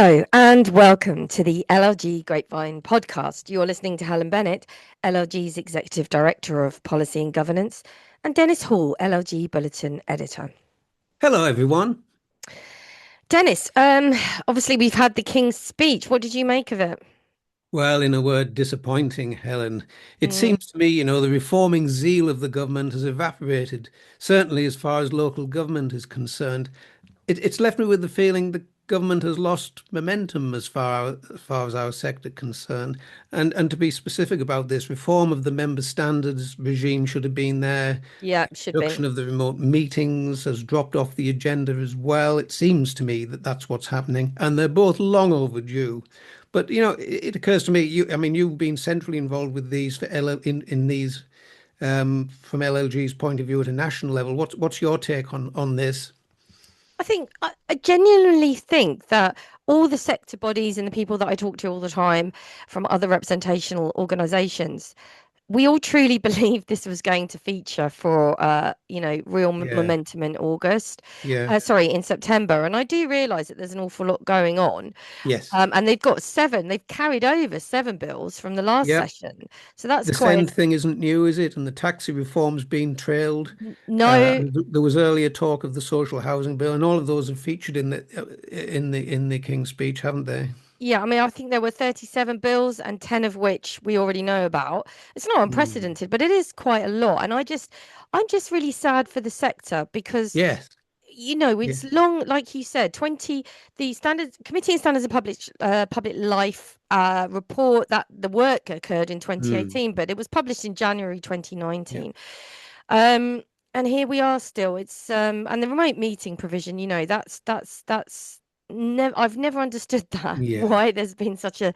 Hello and welcome to the LLG Grapevine podcast. You're listening to Helen Bennett, LLG's Executive Director of Policy and Governance, and Dennis Hall, LLG Bulletin Editor. Hello, everyone. Dennis, obviously we've had the King's speech. What did you make of it? Well, in a word, disappointing, Helen. It seems to me, the reforming zeal of the government has evaporated, certainly as far as local government is concerned. It's left me with the feeling the government has lost momentum as far as our sector concerned. And to be specific about this, reform of the member standards regime should have been there. Yeah, should be. Reduction of the remote meetings has dropped off the agenda as well. It seems to me that that's what's happening, and they're both long overdue. But it occurs to me, you've been centrally involved with these for in these from LLG's point of view at a national level. What's your take on this? I genuinely think that all the sector bodies and the people that I talk to all the time from other representational organisations, we all truly believed this was going to feature for real Yeah, momentum in August. yeah, In September. And I do realise that there's an awful lot going on. yes, And they've carried over 7 bills from the last yeah. session. So that's The quite send thing isn't new, is it? And the taxi reform's been trailed. no. There was earlier talk of the social housing bill, and all of those have featured in the King's speech, haven't they? Yeah, I mean, I think there were 37 bills and 10 of which we already know about. It's not Mm. unprecedented, but it is quite a lot. And I'm just really sad for the sector because, Yes, yeah. it's long, like you said, the Standards Committee on Standards of Public Life report that the work occurred in Mm. 2018, but it was published in January Yeah, 2019. And here we are still. It's and the remote meeting provision, that's never I've never understood that yeah. why there's been such a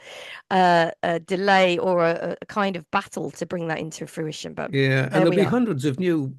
delay or a kind of battle to bring that into fruition. But Yeah, and there there'll we be are. hundreds of new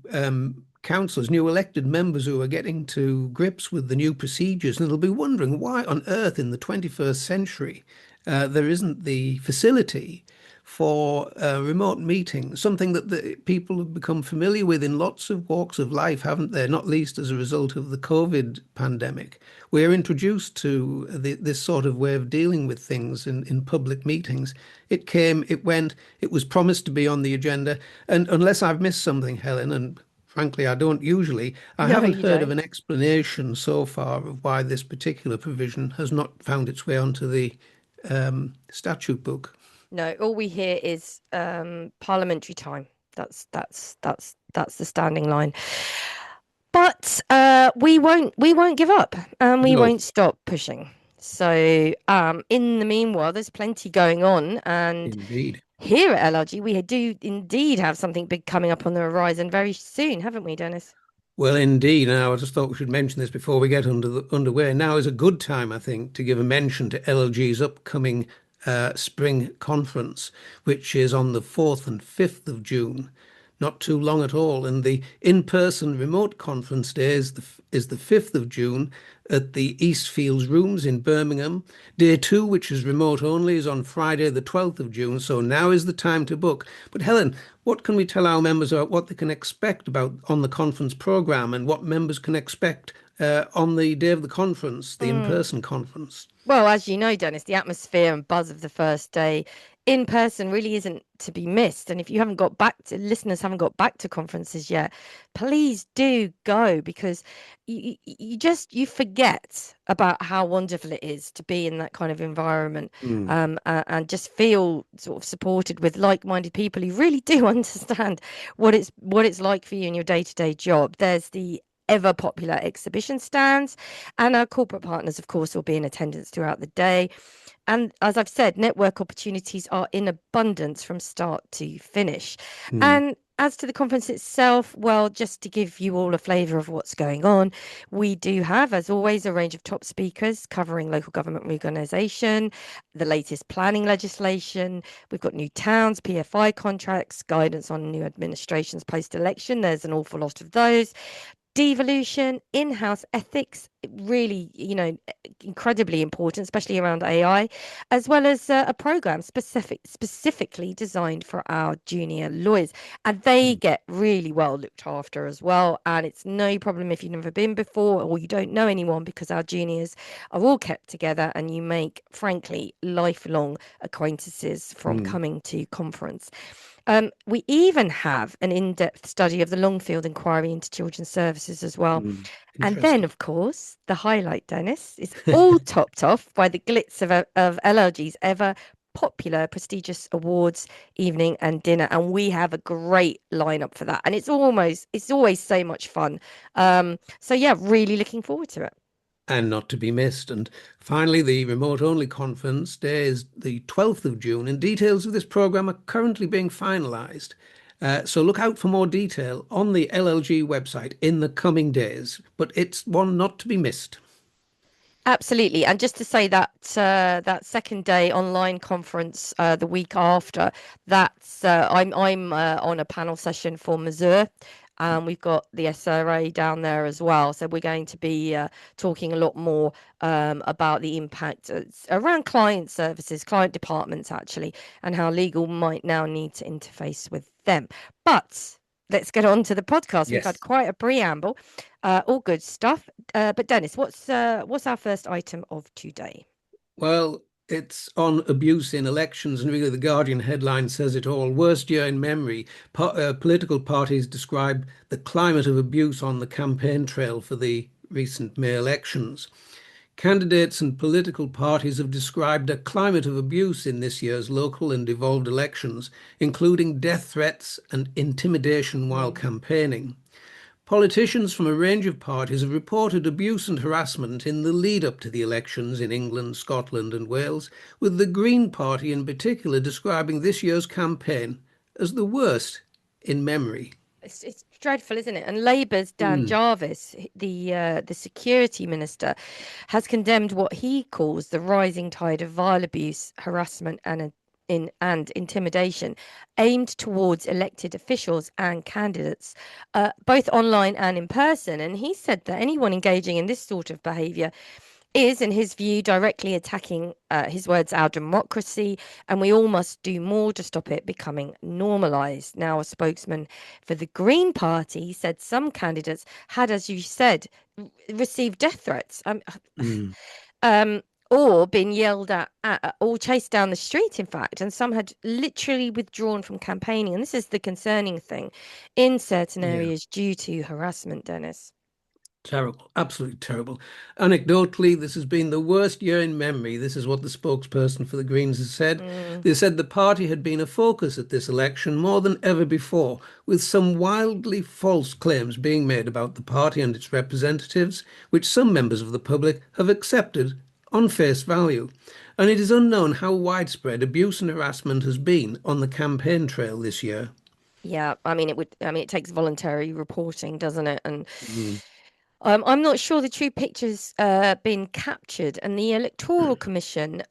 councillors, new elected members who are getting to grips with the new procedures, and they'll be wondering why on earth in the 21st century there isn't the facility for remote meetings, something that the people have become familiar with in lots of walks of life, haven't they? Not least as a result of the COVID pandemic. We're introduced to this sort of way of dealing with things in public meetings. It came, it went, it was promised to be on the agenda. And unless I've missed something, Helen, and frankly, I don't usually, I No, haven't you heard of don't. an explanation so far of why this particular provision has not found its way onto the statute book. No, all we hear is parliamentary time. That's the standing line. But we won't give up and we No, won't stop pushing. So in the meanwhile, there's plenty going on, and indeed. here at LRG, we do indeed have something big coming up on the horizon very soon, haven't we, Dennis? Well, indeed. Now, I just thought we should mention this before we get underway. Now is a good time, I think, to give a mention to LLG's upcoming spring conference, which is on the 4th and 5th of June. Not too long at all. And the in-person remote conference day is the 5th of June at the Eastfields Rooms in Birmingham. Day two, which is remote only, is on Friday, the 12th of June. So now is the time to book. But Helen, what can we tell our members about what they can expect about on the conference program and what members can expect on the day of the conference, the Mm. in-person conference? Well, as you know, Dennis, the atmosphere and buzz of the first day in person really isn't to be missed. And if you haven't got back to listeners haven't got back to conferences yet, please do go because you forget about how wonderful it is to be in that kind of environment, Mm. and just feel sort of supported with like-minded people who really do understand what it's like for you in your day-to-day job. There's the ever popular exhibition stands, and our corporate partners, of course, will be in attendance throughout the day. And as I've said, network opportunities are in abundance from start to finish. Mm. And as to the conference itself, well, just to give you all a flavour of what's going on, we do have, as always, a range of top speakers covering local government reorganisation, the latest planning legislation. We've got new towns, PFI contracts, guidance on new administrations post-election. There's an awful lot of those. Devolution, in-house ethics, really, incredibly important, especially around AI, as well as a program specifically designed for our junior lawyers. And they get really well looked after as well. And it's no problem if you've never been before or you don't know anyone, because our juniors are all kept together and you make, frankly, lifelong acquaintances from Mm, coming to conference. We even have an in-depth study of the Longfield inquiry into children's services as well. mm. And then, Interesting. of course, the highlight, Dennis, is all topped off by the glitz of LLG's ever popular prestigious awards evening and dinner. And we have a great lineup for that. And it's always so much fun. So yeah, really looking forward to it. And not to be missed. And finally, the remote-only conference day is the 12th of June, and details of this program are currently being finalised. So look out for more detail on the LLG website in the coming days, but it's one not to be missed. Absolutely. And just to say that that second day online conference the week after, that's I'm on a panel session for Missouri. We've got the SRA down there as well. So we're going to be talking a lot more about the impact around client services, client departments actually, and how legal might now need to interface with them. But let's get on to the podcast. We've had Yes. quite a preamble, all good stuff. But Dennis, what's our first item of today? Well, it's on abuse in elections, and really the Guardian headline says it all. Worst year in memory. Political parties describe the climate of abuse on the campaign trail for the recent May elections. Candidates and political parties have described a climate of abuse in this year's local and devolved elections, including death threats and intimidation while Mm. campaigning. Politicians from a range of parties have reported abuse and harassment in the lead up to the elections in England, Scotland, and Wales, with the Green Party in particular describing this year's campaign as the worst in memory. It's dreadful, isn't it? And Labour's Dan Mm, Jarvis, the security minister, has condemned what he calls the rising tide of vile abuse, harassment, and intimidation aimed towards elected officials and candidates, both online and in person. And he said that anyone engaging in this sort of behaviour is, in his view, directly attacking, his words, our democracy, and we all must do more to stop it becoming normalised. Now, a spokesman for the Green Party said some candidates had, as you said, received death threats. mm, Um, or been yelled at, or chased down the street, in fact, and some had literally withdrawn from campaigning. And this is the concerning thing in certain yeah. areas due to harassment, Dennis. Terrible, absolutely terrible. Anecdotally, this has been the worst year in memory. This is what the spokesperson for the Greens has said. Mm. They said the party had been a focus at this election more than ever before, with some wildly false claims being made about the party and its representatives, which some members of the public have accepted on face value. And it is unknown how widespread abuse and harassment has been on the campaign trail this year. Yeah, I mean, it takes voluntary reporting, doesn't it? And Mm. I'm not sure the true picture's been captured. And the Electoral Commission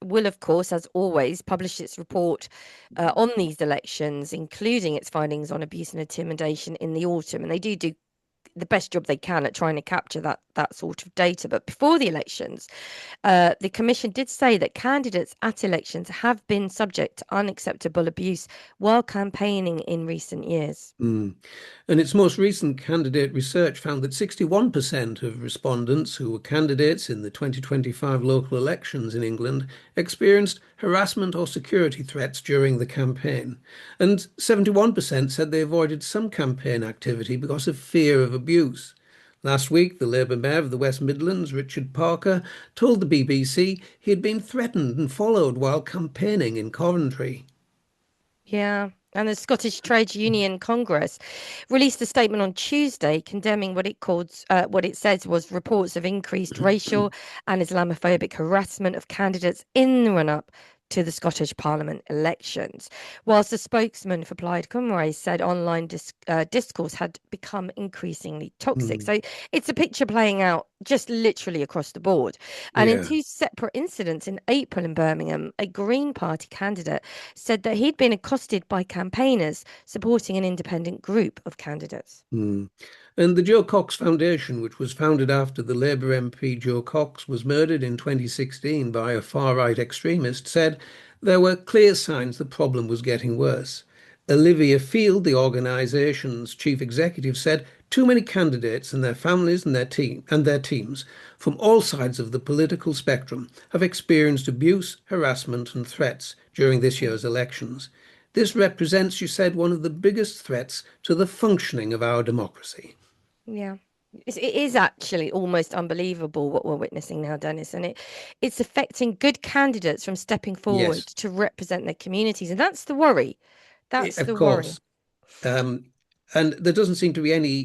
will, of course, as always, publish its report on these elections, including its findings on abuse and intimidation in the autumn. And they do the best job they can at trying to capture that sort of data. But before the elections, the Commission did say that candidates at elections have been subject to unacceptable abuse while campaigning in recent years. Mm. And its most recent candidate research found that 61% of respondents who were candidates in the 2025 local elections in England experienced harassment or security threats during the campaign. And 71% said they avoided some campaign activity because of fear of abuse. Last week, the Labour Mayor of the West Midlands, Richard Parker, told the BBC he had been threatened and followed while campaigning in Coventry. Yeah. And the Scottish Trade Union Congress released a statement on Tuesday condemning what it says was reports of increased racial and Islamophobic harassment of candidates in the run-up to the Scottish Parliament elections. Whilst the spokesman for Plaid Cymru said online discourse had become increasingly toxic. Mm. So it's a picture playing out just literally across the board. And in Yeah. two separate incidents in April in Birmingham, a Green Party candidate said that he'd been accosted by campaigners supporting an independent group of candidates. Mm. And the Joe Cox Foundation, which was founded after the Labour MP Joe Cox was murdered in 2016 by a far-right extremist, said there were clear signs the problem was getting worse. Olivia Field, the organisation's chief executive, said too many candidates and their families and their teams from all sides of the political spectrum have experienced abuse, harassment and threats during this year's elections. This represents, she said, one of the biggest threats to the functioning of our democracy. Yeah. It is actually almost unbelievable what we're witnessing now, Dennis, and it's affecting good candidates from stepping forward Yes, to represent their communities, and that's the worry. That's of the worry. course. Um, and there doesn't seem to be any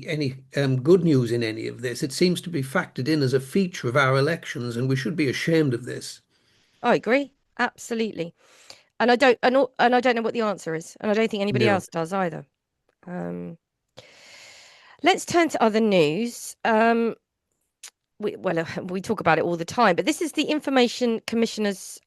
good news in any of this. It seems to be factored in as a feature of our elections, and we should be ashamed of this. I agree, absolutely. And I don't know what the answer is, and I don't think anybody No. else does either. Um, let's turn to other news. We talk about it all the time, but this is the Information Commissioner's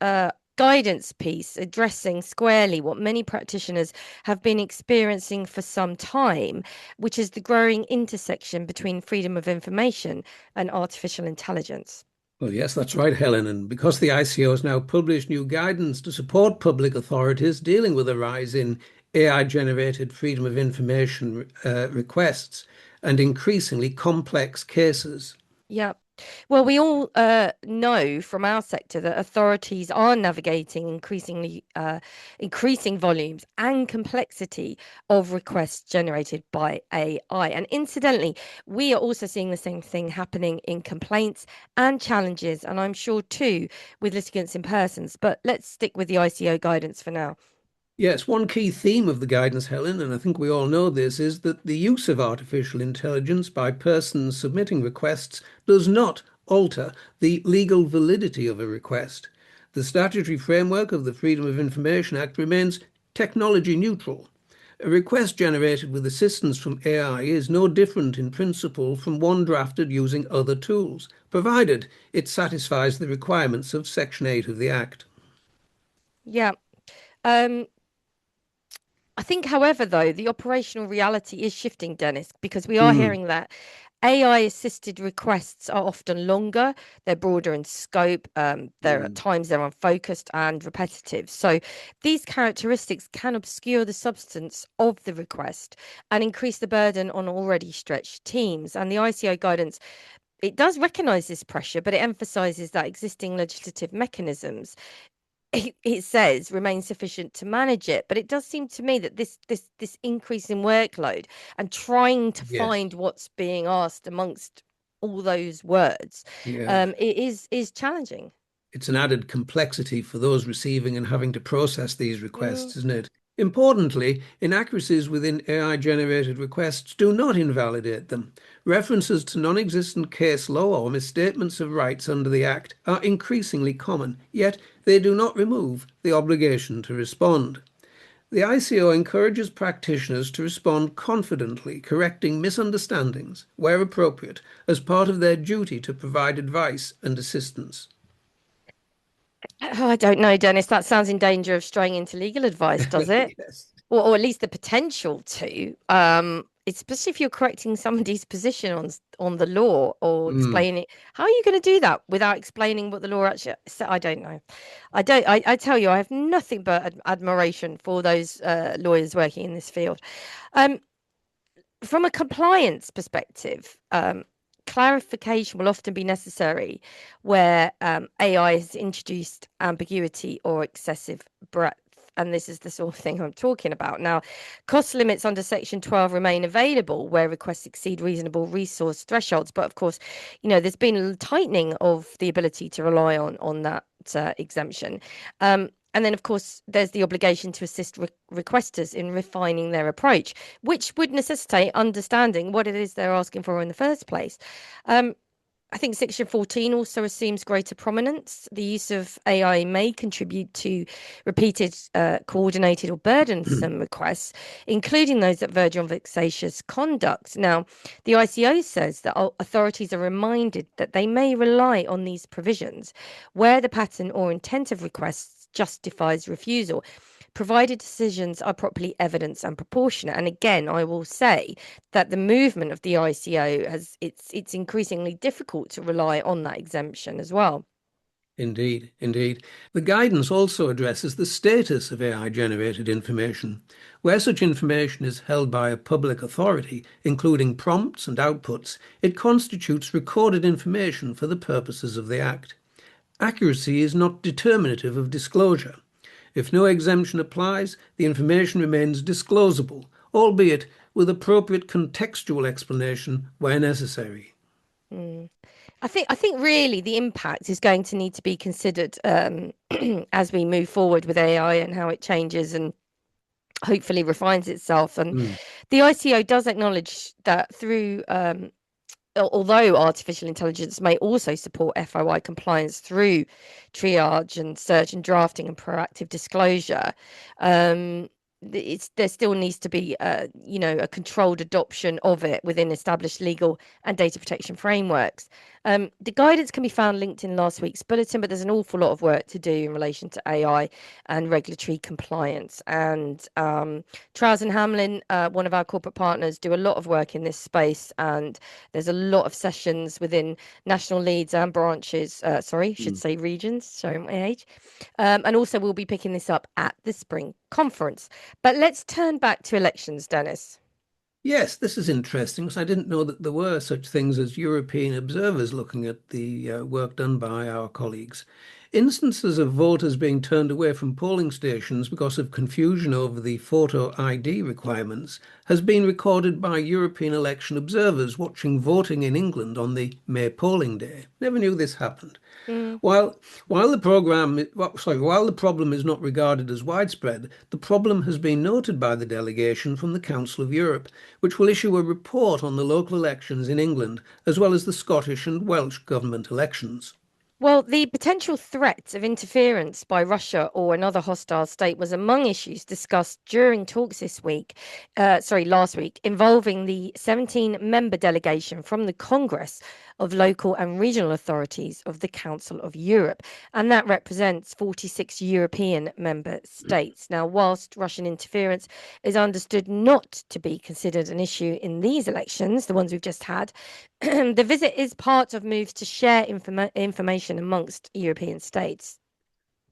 guidance piece addressing squarely what many practitioners have been experiencing for some time, which is the growing intersection between freedom of information and artificial intelligence. Well, yes, that's right, Helen. And because the ICO has now published new guidance to support public authorities dealing with a rise in AI-generated freedom of information requests and increasingly complex cases. Yeah. Well, we all know from our sector that authorities are navigating increasing volumes and complexity of requests generated by AI. And incidentally, we are also seeing the same thing happening in complaints and challenges, and I'm sure too with litigants in persons. But let's stick with the ICO guidance for now. Yes, one key theme of the guidance, Helen, and I think we all know this, is that the use of artificial intelligence by persons submitting requests does not alter the legal validity of a request. The statutory framework of the Freedom of Information Act remains technology neutral. A request generated with assistance from AI is no different in principle from one drafted using other tools, provided it satisfies the requirements of Section 8 of the Act. Yeah. Um, I think, however, though, the operational reality is shifting, Dennis, because we are Mm, hearing that AI assisted requests are often longer, they're broader in scope, they're at mm. times they're unfocused and repetitive. So these characteristics can obscure the substance of the request and increase the burden on already stretched teams. And the ICO guidance, it does recognize this pressure, but it emphasizes that existing legislative mechanisms it says remain sufficient to manage it, but it does seem to me that this increase in workload and trying to Yes. find what's being asked amongst all those words, Yeah. it is challenging. It's an added complexity for those receiving and having to process these Mm, requests, isn't it? Importantly, inaccuracies within AI-generated requests do not invalidate them. References to non-existent case law or misstatements of rights under the Act are increasingly common, yet they do not remove the obligation to respond. The ICO encourages practitioners to respond confidently, correcting misunderstandings, where appropriate, as part of their duty to provide advice and assistance. oh, I don't know, Dennis. That sounds in danger of straying into legal advice, does it? Yes. Or at least the potential to. Especially if you're correcting somebody's position on the law or Mm. explaining. How are you going to do that without explaining what the law actually? So I don't know. I don't. I tell you, I have nothing but admiration for those lawyers working in this field. Um, from a compliance perspective, clarification will often be necessary where AI has introduced ambiguity or excessive breadth. And this is the sort of thing I'm talking about. Now, cost limits under Section 12 remain available where requests exceed reasonable resource thresholds. But of course, there's been a tightening of the ability to rely on that exemption. And then, of course, there's the obligation to assist requesters in refining their approach, which would necessitate understanding what it is they're asking for in the first place. Um, I think Section 14 also assumes greater prominence. The use of AI may contribute to repeated, coordinated, or burdensome requests, including those that verge on vexatious conduct. Now, the ICO says that authorities are reminded that they may rely on these provisions where the pattern or intent of requests justifies refusal. provided decisions are properly evidenced and proportionate. And again, I will say that the movement of the ICO it's increasingly difficult to rely on that exemption as well. Indeed, indeed. The guidance also addresses the status of AI-generated information. Where such information is held by a public authority, including prompts and outputs, it constitutes recorded information for the purposes of the Act. Accuracy is not determinative of disclosure. If no exemption applies, the information remains disclosable, albeit with appropriate contextual explanation where necessary. Mm. I think really the impact is going to need to be considered as we move forward with AI and how it changes and hopefully refines itself. And Mm. the ICO does acknowledge that through although artificial intelligence may also support FOI compliance through triage and search and drafting and proactive disclosure, there still needs to be a controlled adoption of it within established legal and data protection frameworks. The guidance can be found linked in last week's bulletin, but there's an awful lot of work to do in relation to AI and regulatory compliance. And Trowers and Hamlin, one of our corporate partners, do a lot of work in this space, and there's a lot of sessions within national leads and branches, should say regions, showing my age. And also we'll be picking this up at the spring conference. But let's turn back to elections, Dennis. Yes, this is interesting because I didn't know that there were such things as European observers looking at the work done by our colleagues. Instances of voters being turned away from polling stations because of confusion over the photo ID requirements has been recorded by European election observers watching voting in England on the May polling day. Never knew this happened. Mm. While the problem is not regarded as widespread, the problem has been noted by the delegation from the Council of Europe, which will issue a report on the local elections in England, as well as the Scottish and Welsh government elections. Well, the potential threat of interference by Russia or another hostile state was among issues discussed during talks last week, involving the 17-member delegation from the Congress of Local and Regional Authorities of the Council of Europe, and that represents 46 European member states. Now, whilst Russian interference is understood not to be considered an issue in these elections, the ones we've just had, the visit is part of moves to share information amongst European states.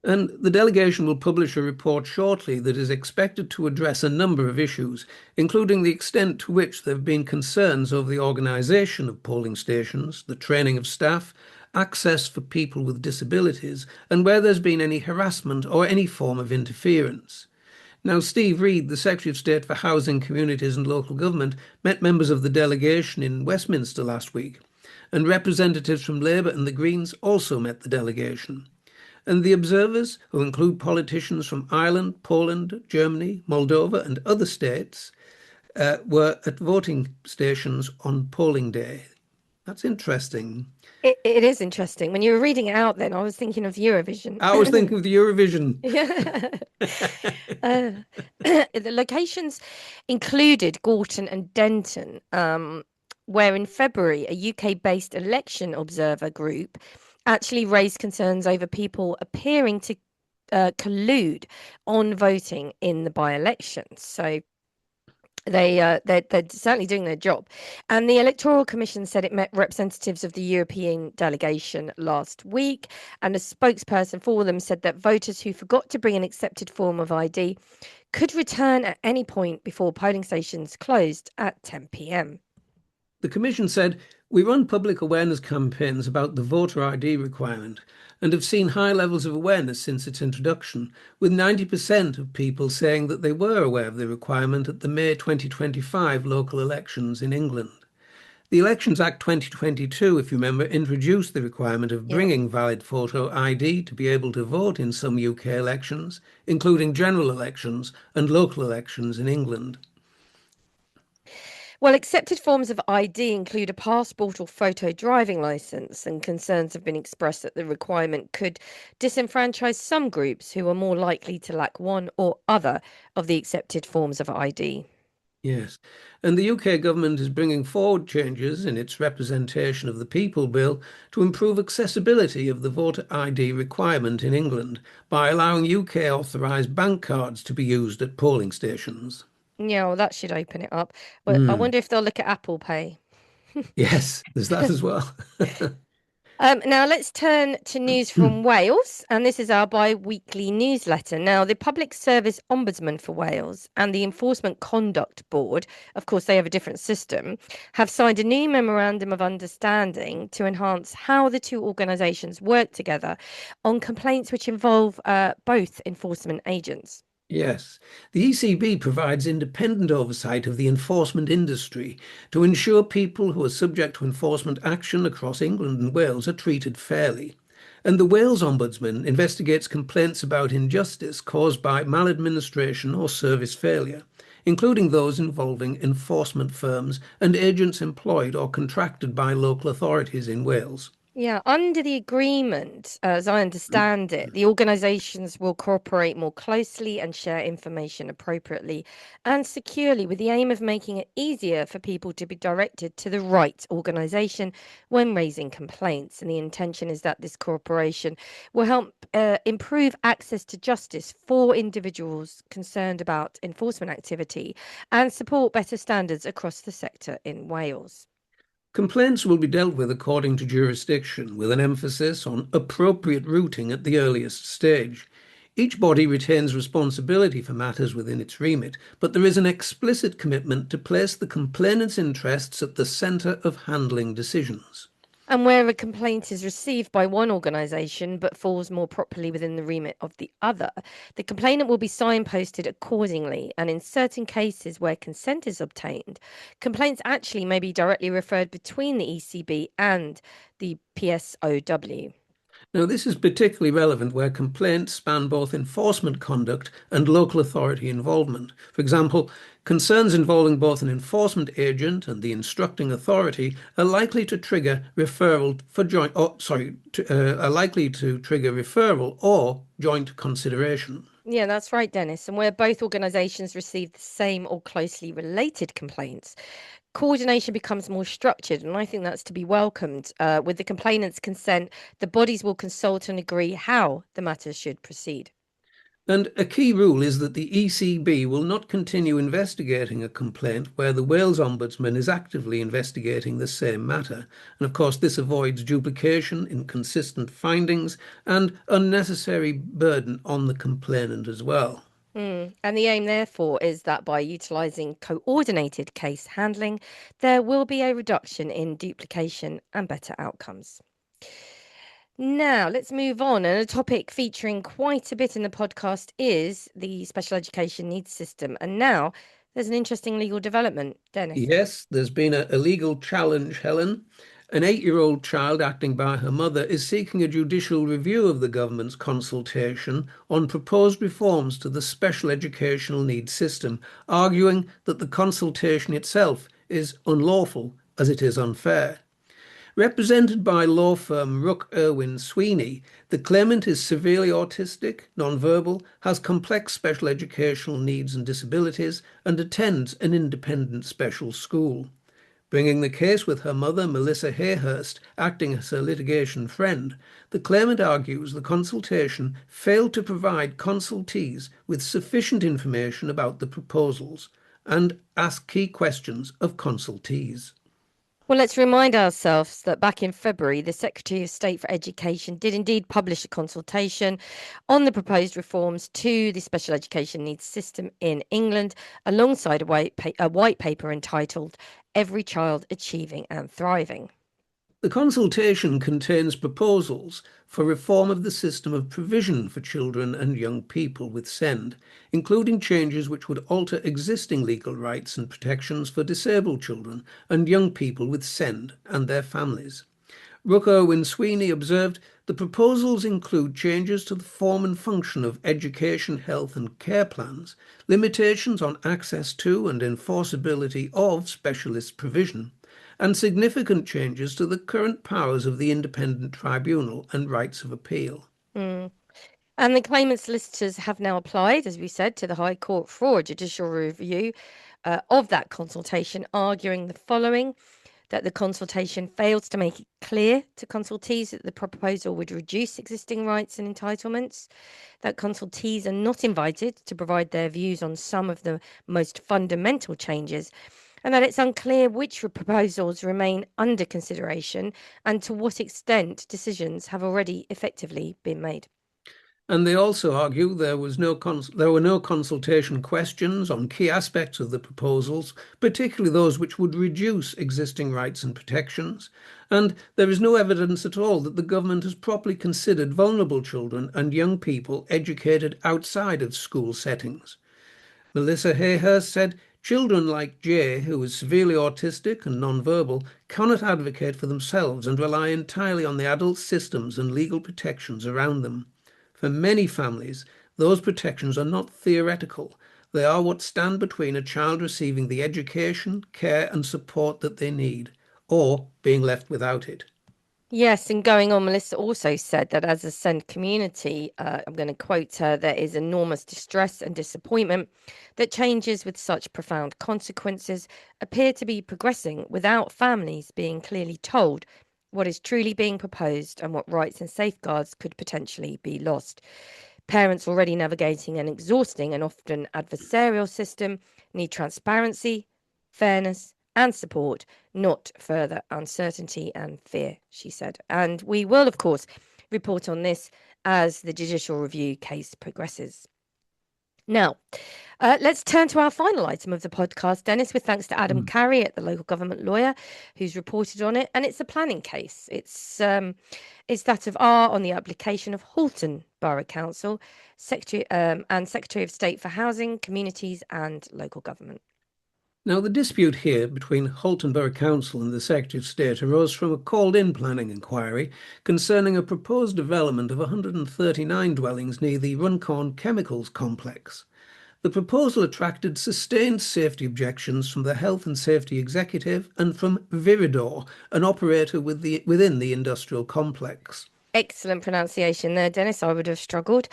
And the delegation will publish a report shortly that is expected to address a number of issues, including the extent to which there have been concerns over the organisation of polling stations, the training of staff, access for people with disabilities, and where there's been any harassment or any form of interference. Now, Steve Reed, the Secretary of State for Housing, Communities and Local Government, met members of the delegation in Westminster last week, and representatives from Labour and the Greens also met the delegation. And the observers, who include politicians from Ireland, Poland, Germany, Moldova and other states, were at voting stations on polling day. That's interesting. It is interesting. When you were reading it out then, I was thinking of Eurovision. I was thinking of the Eurovision. Yeah. The locations included Gorton and Denton, where in February a UK-based election observer group actually raised concerns over people appearing to collude on voting in the by-elections. So they're certainly doing their job. And the Electoral Commission said it met representatives of the European delegation last week, and a spokesperson for them said that voters who forgot to bring an accepted form of ID could return at any point before polling stations closed at 10 p.m. The Commission said, "We run public awareness campaigns about the voter ID requirement and have seen high levels of awareness since its introduction, with 90% of people saying that they were aware of the requirement at the May 2025 local elections in England. The Elections Act 2022, if you remember, introduced the requirement of bringing valid photo ID to be able to vote in some UK elections, including general elections and local elections in England." Well, accepted forms of ID include a passport or photo driving licence, and concerns have been expressed that the requirement could disenfranchise some groups who are more likely to lack one or other of the accepted forms of ID. Yes. And the UK government is bringing forward changes in its representation of the people bill to improve accessibility of the voter ID requirement in England by allowing UK authorised bank cards to be used at polling stations. Yeah, well, that should open it up. But I Mm. wonder if they'll look at Apple Pay. Yes, there's that as well. Now let's turn to news from Wales, and this is our bi-weekly newsletter. Now, the Public Service Ombudsman for Wales and the Enforcement Conduct Board, of course, they have a different system, have signed a new memorandum of understanding to enhance how the two organisations work together on complaints which involve both enforcement agents. Yes, the ECB provides independent oversight of the enforcement industry to ensure people who are subject to enforcement action across England and Wales are treated fairly. And the Wales Ombudsman investigates complaints about injustice caused by maladministration or service failure, including those involving enforcement firms and agents employed or contracted by local authorities in Wales. Yeah, under the agreement, as I understand it, the organisations will cooperate more closely and share information appropriately and securely with the aim of making it easier for people to be directed to the right organisation when raising complaints. And the intention is that this cooperation will help improve access to justice for individuals concerned about enforcement activity and support better standards across the sector in Wales. Complaints will be dealt with according to jurisdiction, with an emphasis on appropriate routing at the earliest stage. Each body retains responsibility for matters within its remit, but there is an explicit commitment to place the complainant's interests at the centre of handling decisions. And where a complaint is received by one organisation but falls more properly within the remit of the other, the complainant will be signposted accordingly. And in certain cases where consent is obtained, complaints actually may be directly referred between the ECB and the PSOW. Now, this is particularly relevant where complaints span both enforcement conduct and local authority involvement. For example, concerns involving both an enforcement agent and the instructing authority are likely to trigger referral for joint, are likely to trigger referral or joint consideration. Yeah, that's right, Dennis. And where both organisations receive the same or closely related complaints, coordination becomes more structured, and I think that's to be welcomed. With the complainant's consent, the bodies will consult and agree how the matter should proceed. And a key rule is that the ECB will not continue investigating a complaint where the Wales Ombudsman is actively investigating the same matter. And of course, this avoids duplication, inconsistent findings, and unnecessary burden on the complainant as well. And the aim, therefore, is that by utilising coordinated case handling, there will be a reduction in duplication and better outcomes. Now, let's move on. And a topic featuring quite a bit in the podcast is the special education needs system. And now there's an interesting legal development, Dennis. Yes, there's been a legal challenge, Helen. An 8-year-old child acting by her mother is seeking a judicial review of the government's consultation on proposed reforms to the special educational needs system, arguing that the consultation itself is unlawful as it is unfair. Represented by law firm Rook Irwin Sweeney, the claimant is severely autistic, nonverbal, has complex special educational needs and disabilities, and attends an independent special school. Bringing the case with her mother, Melissa Hayhurst, acting as her litigation friend, the claimant argues the consultation failed to provide consultees with sufficient information about the proposals and ask key questions of consultees. Well, let's remind ourselves that back in February, the Secretary of State for Education did indeed publish a consultation on the proposed reforms to the special education needs system in England, alongside a white paper entitled Every Child Achieving and Thriving. The consultation contains proposals for reform of the system of provision for children and young people with SEND, including changes which would alter existing legal rights and protections for disabled children and young people with SEND and their families. Rook Irwin Sweeney observed the proposals include changes to the form and function of education, health and care plans, limitations on access to and enforceability of specialist provision, and significant changes to the current powers of the independent tribunal and rights of appeal. Mm. And the claimant solicitors have now applied, as we said, to the High Court for a judicial review of that consultation, arguing the following: that the consultation fails to make it clear to consultees that the proposal would reduce existing rights and entitlements, that consultees are not invited to provide their views on some of the most fundamental changes, and that it's unclear which proposals remain under consideration and to what extent decisions have already effectively been made. And they also argue there were no consultation questions on key aspects of the proposals, particularly those which would reduce existing rights and protections. And there is no evidence at all that the government has properly considered vulnerable children and young people educated outside of school settings. Melissa Hayhurst said, "Children like Jay, who is severely autistic and nonverbal, cannot advocate for themselves and rely entirely on the adult systems and legal protections around them. For many families, those protections are not theoretical. They are what stand between a child receiving the education, care and support that they need, or being left without it." Yes, and going on, Melissa also said that as a SEND community, I'm going to quote her, there is enormous distress and disappointment that changes with such profound consequences appear to be progressing without families being clearly told what is truly being proposed and what rights and safeguards could potentially be lost. Parents already navigating an exhausting and often adversarial system need transparency, fairness, and support, not further uncertainty and fear, she said. And we will, of course, report on this as the judicial review case progresses. Now, let's turn to our final item of the podcast, Dennis, with thanks to Adam Carey at the local government lawyer who's reported on it. And it's a planning case. It's that of R on the application of Halton Borough Council, Secretary and Secretary of State for Housing, Communities and Local Government. Now, the dispute here between Halton Borough Council and the Secretary of State arose from a called-in planning inquiry concerning a proposed development of 139 dwellings near the Runcorn Chemicals Complex. The proposal attracted sustained safety objections from the Health and Safety Executive and from Viridor, an operator within the industrial complex. Excellent pronunciation there, Dennis. I would have struggled.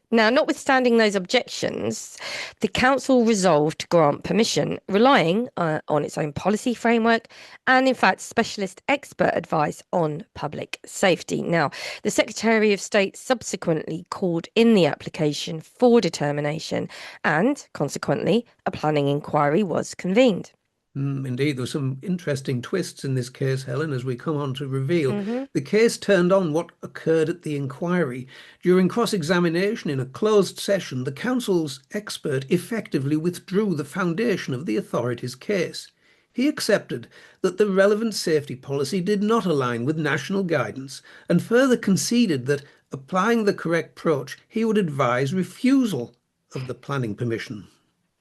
Now, notwithstanding those objections, the council resolved to grant permission, relying on its own policy framework and, in fact, specialist expert advice on public safety. Now, the Secretary of State subsequently called in the application for determination and, consequently, a planning inquiry was convened. Indeed, there were some interesting twists in this case, Helen, as we come on to reveal. The case turned on what occurred at the inquiry. During cross-examination in a closed session, the council's expert effectively withdrew the foundation of the authority's case. He accepted that the relevant safety policy did not align with national guidance and further conceded that, applying the correct approach, he would advise refusal of the planning permission.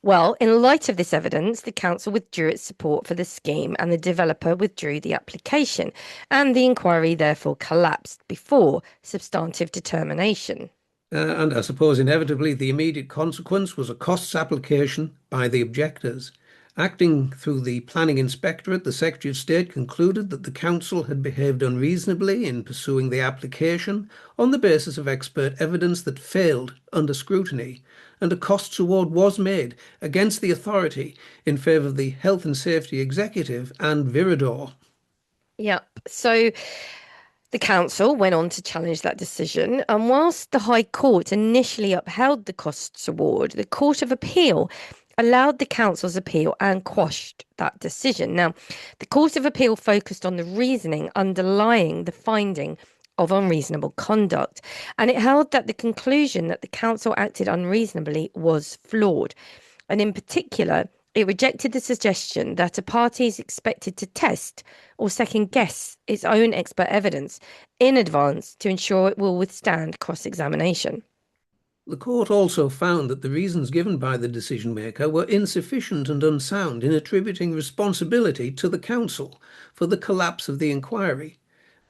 Well, in light of this evidence, the council withdrew its support for the scheme and the developer withdrew the application, and the inquiry therefore collapsed before substantive determination. And I suppose inevitably the immediate consequence was a costs application by the objectors. Acting through the Planning Inspectorate, the Secretary of State concluded that the council had behaved unreasonably in pursuing the application on the basis of expert evidence that failed under scrutiny, and a costs award was made against the authority in favour of the Health and Safety Executive and Viridor. Yep. So the council went on to challenge that decision, and whilst the High Court initially upheld the costs award, the Court of Appeal allowed the council's appeal and quashed that decision. Now, the Court of Appeal focused on the reasoning underlying the finding of unreasonable conduct, and it held that the conclusion that the council acted unreasonably was flawed. And in particular, it rejected the suggestion that a party is expected to test or second guess its own expert evidence in advance to ensure it will withstand cross-examination. The court also found that the reasons given by the decision maker were insufficient and unsound in attributing responsibility to the council for the collapse of the inquiry.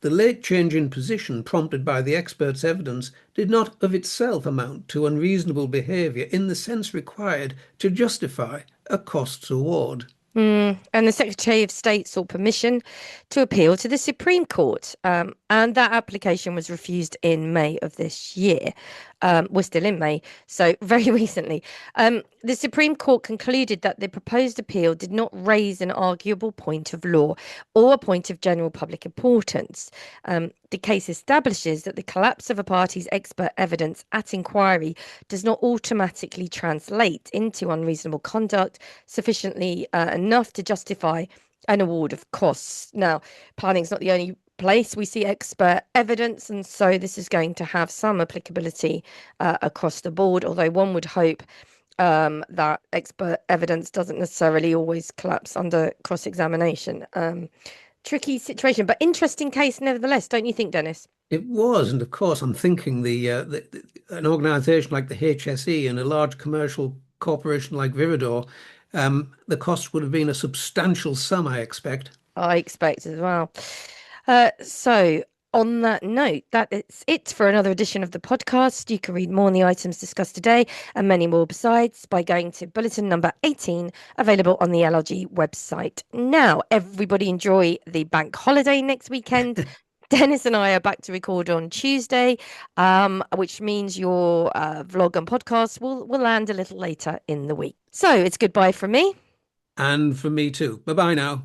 The late change in position prompted by the expert's evidence did not of itself amount to unreasonable behaviour in the sense required to justify a costs award. And the Secretary of State sought permission to appeal to the Supreme Court, and that application was refused in May of this year. We're still in May, so very recently. The Supreme Court concluded that the proposed appeal did not raise an arguable point of law or a point of general public importance. The case establishes that the collapse of a party's expert evidence at inquiry does not automatically translate into unreasonable conduct sufficiently enough to justify an award of costs. Now, planning is not the only place we see expert evidence, and so this is going to have some applicability across the board, although one would hope that expert evidence doesn't necessarily always collapse under cross-examination. Tricky situation, but interesting case nevertheless, don't you think, Dennis? It was, and of course, I'm thinking an organisation like the HSE and a large commercial corporation like Viridor, the cost would have been a substantial sum, I expect. I expect as well. So, on that note, that is it for another edition of the podcast. You can read more on the items discussed today and many more besides by going to bulletin number 18, available on the LLG website. Now, everybody enjoy the bank holiday next weekend. Dennis and I are back to record on Tuesday, which means your vlog and podcast will land a little later in the week. So it's goodbye from me. And for me too. Bye bye now.